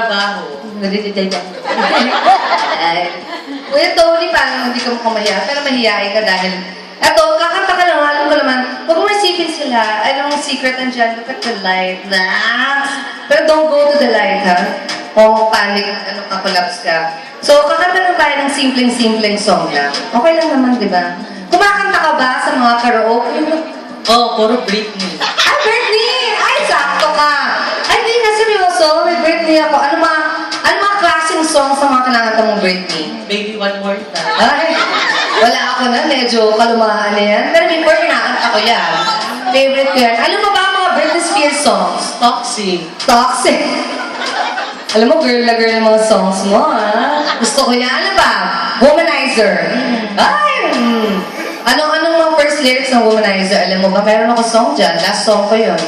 Trabaho. Kuya Tony, parang hindi ka mukhang mahiya, pero mahihain ka dahil eto, kakanta ka lang, alam ko naman, huwag mo isipin sila. Anong secret andyan? Look at the light. Pero don't go to the light, ha? O panic, collapse ka. So, kakanta lang tayo ng simpleng-simpleng song lang. Okay lang naman, di ba? Kumakanta ka ba sa mga karaoke? Oh, puro Britney. Ah, Britney! Ay, sakto ka! Ay, hindi nga seryoso. May Britney ako. Ano mga klaseng song sa mga kinakanta mong Britney? Baby, one more time. Ay, wala ako na. Medyo kalumahan na yan. Pero before, kinakanta ko yan. Favorite ko yan. Alam mo ba ang mga Britney Spears songs? Toxic. Toxic. Alam mo, girl na girl ang mga songs mo, ha? Gusto ko yan. Ano ba? Womanizer. Ay! Anong mga first lyrics ng Womanizer? Alam mo ba, meron ako song dyan. Last song ko yun.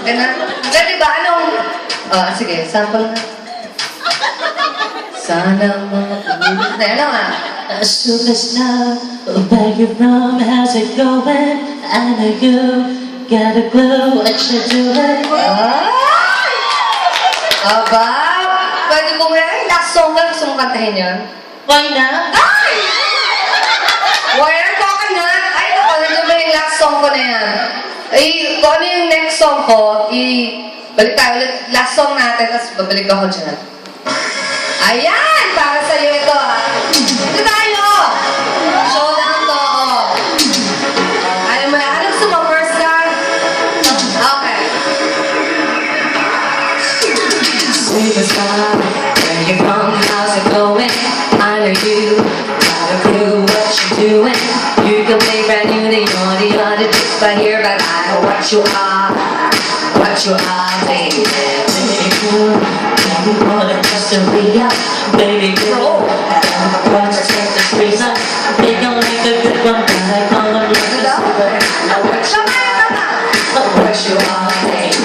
Ganun. Pero diba, sige, sample na. Sana mga pag-ibig na. Ano nga? Superstar, where you from, how's it going? I know you got a clue what you're doing. Ay! Aba, pwede kong last song ka, gusto mong kantahin yun? Why not? Ay! Wire coconut! Ay, naku, nandiyan ba yung last song ko na yan? Ay, kung ano yung next song ko, balik tayo ulit. Last song natin, tapos babalik ako dyan. Ayan! Para sa'yo ito, ah. Ito tayo! Showdown to, oh. Alam mo yan, ano gusto mo? First time? Okay. Superstar, where you from, how's it going? I know you got a clue what you're doing. You can play brand new, then you're the other just by here, but I know what you are, baby. Baby girl, baby wanna just a re-up, baby girl. Watch us take the streets up, they gon' make a good one, but I call them like a super. I know what you are, baby.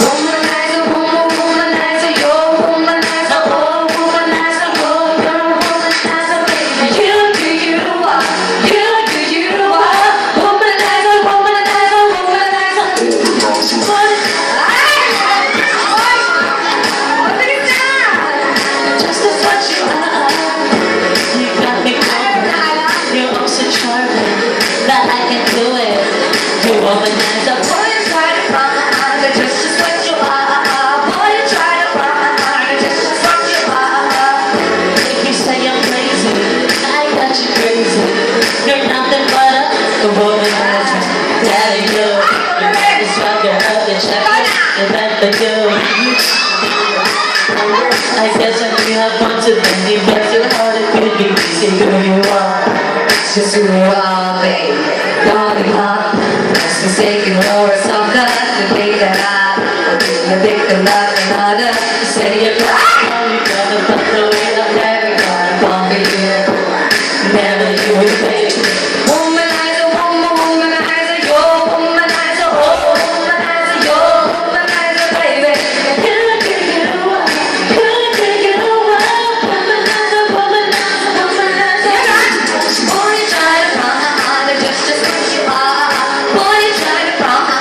Womanizer, womanizer, you're a womanizer, oh, womanizer, oh, you're a womanizer, baby. You do you are, womanizer, womanizer, womanizer. Mabilis na! Just as what you are, you got me going. You're oh so charming that I can do it. You womanizer, boy, you try to run my heart, but just as what you are. Boy, you try to run my heart, but just as what you are. If you say I'm crazy, I got you crazy. You're nothing but a womanizer. Daddy, you got the swagger of the check, the back for you. I guess I knew I wanted to be better, hard it could be easy who you are. Just who you are, baby. Darling heart, just mistaken for a sucker. The day that I've been a victim of another. You say you're crying, you gotta put the weight up there. You gotta bump it here. Never you would think. Womanizer, womanizer, you're a womanizer, oh, womanizer, you're a womanizer, baby. Boy, you try to run my heart, just as what you are. Boy, you try to run my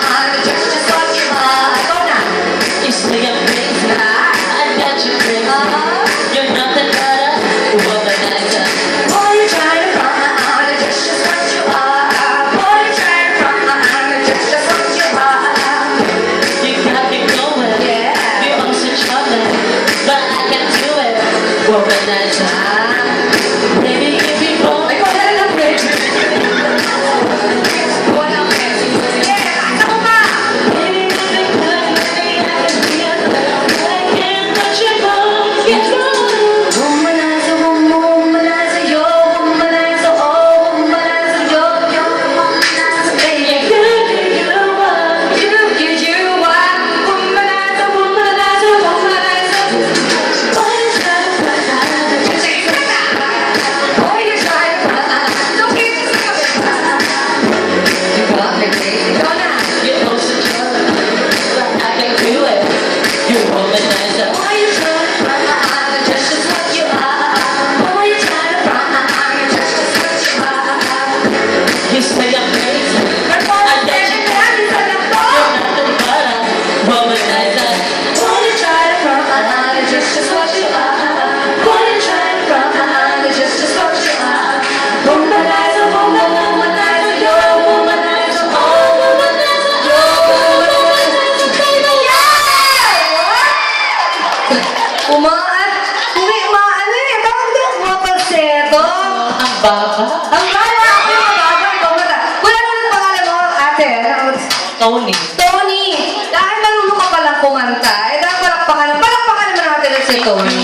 baba. Ang baba! Ako yung mababa, ikaw mata. Wala naman ang pangalan mo, ate. Ano? Tony. Tony! Dahil marunong ka palang kumanta, eh dahil palakpakan naman natin si Tony.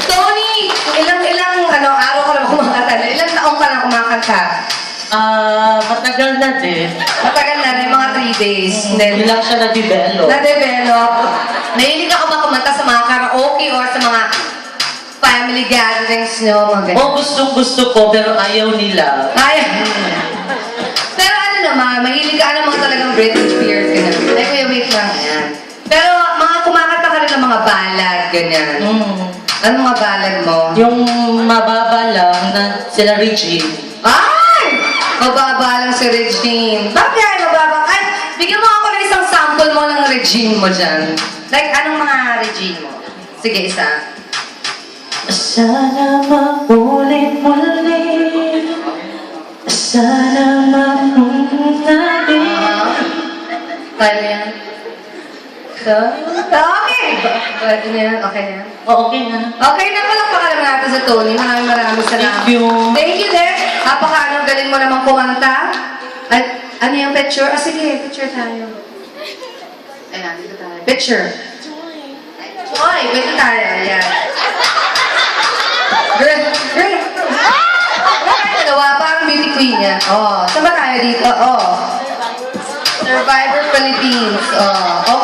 Tony! Ilang araw ka na kumakanta? Ilang taong ka na kumakanta? Matagal na din. Matagal na rin, mga 3 days. Hindi lang siya na-develop. Na-develop. Mahilig ako ba kumanta sa mga karaoke or sa mga family gatherings nyo, mga ganyan? Oo, gusto ko, pero ayaw nila. Ay! Pero ano naman, mahilig ka naman talagang Britney Spears, ganyan. Ay, kuya, wait lang, yan. Pero mga kumakanta ka rin ng mga ballad, ganyan. Ano mga ballad mo? Yung mababa lang na sila Regine. Ay! Mababa lang si Regine. Bakit ay mababa? Ay, bigyan mo ako ng isang sample mo ng Regine mo dyan. Like, anong mga Regine mo? Sige, isa. Sana maulit-ulit. Sana mapuntahin. Kaya mo yan? Okay! Pwede na yan? Okay na yan? Okay na. Okay na, palakpakan natin sa Tony. Maraming salamat. Thank you. Thank you, Dek. Galing mo naman kumanta. At ano yung picture? Ah, sige, picture tayo. Ayan, dito tayo. Picture. Joy, pwede tayo. Ayan. Girl. Ano gawa? Parang beauty queen yan. Oh, saan ba tayo dito? Oh. Survivor Philippines. Oh.